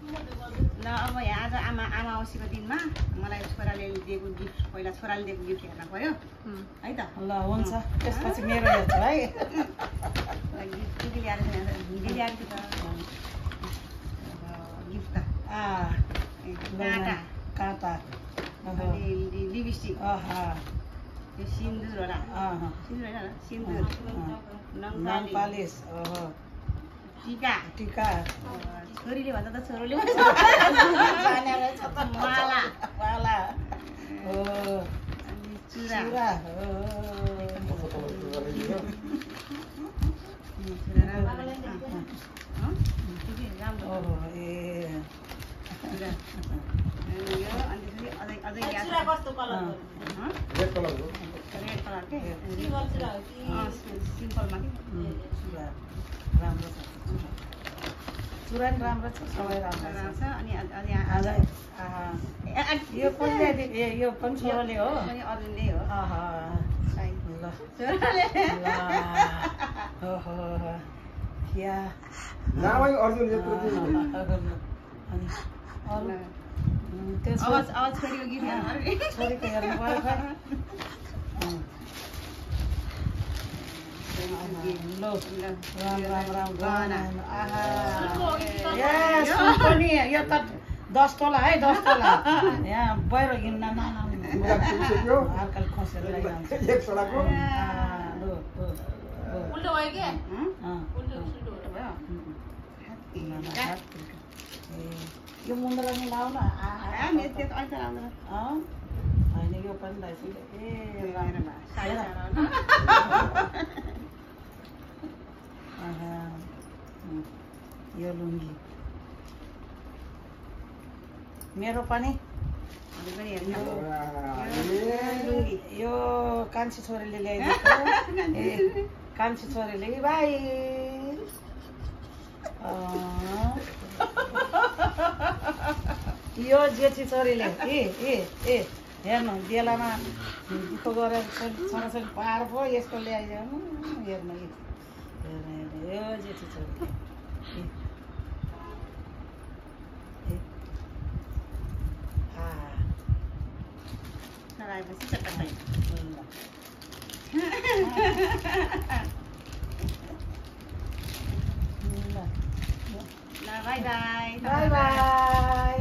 ल अब यहाँ आज आमा औँसीको दिनमा मलाई छोराले दिएको गिफ्ट पहिला छोराले दिएको गिफ्ट हेर्न पर्यो है त ल हुन्छ त्यसपछि मेरो हेर्छु है गिफ्ट के ल्याएर भिडी ल्याएर त गिफ्ट त काँटा काँटा अनि लिपस्टिक यो सिन्दुर होला सिन्दुर होइन सिन्दुर नङ पालिस टिका टिका छोरीले भन्दा त छोरोले माला माला अनि चुरा चुरा नि राम्रो छ सबै राम्रो छ अनि यो कसले यो पनि छोराले हो अरूले हो ल छोराले ओहो या अर्जुन अब छोरीको गीत हेर्नु छोरीको हेर्नु पर्यो खै लो राम आहा पनि यो त 10 तोला है 10 तोला यहाँ बाहिर हिँड्न हल्का खसेर एक सडाको उल्टो भयो के यो मुन्द्रा नि लाउ न होइन यो पनि यो लुङ्गी मेरो पनि यो कान्छी छोरीले ल्याइदिएको कान्छी छोरीले भाइ यो जेठी छोरीले ए हेर्नु बेलामा दुःख गरेर सँगसँगै पार पो यसको ल्याइदिनु हेर्नु यो जेठी छोरी Bye bye. Bye bye.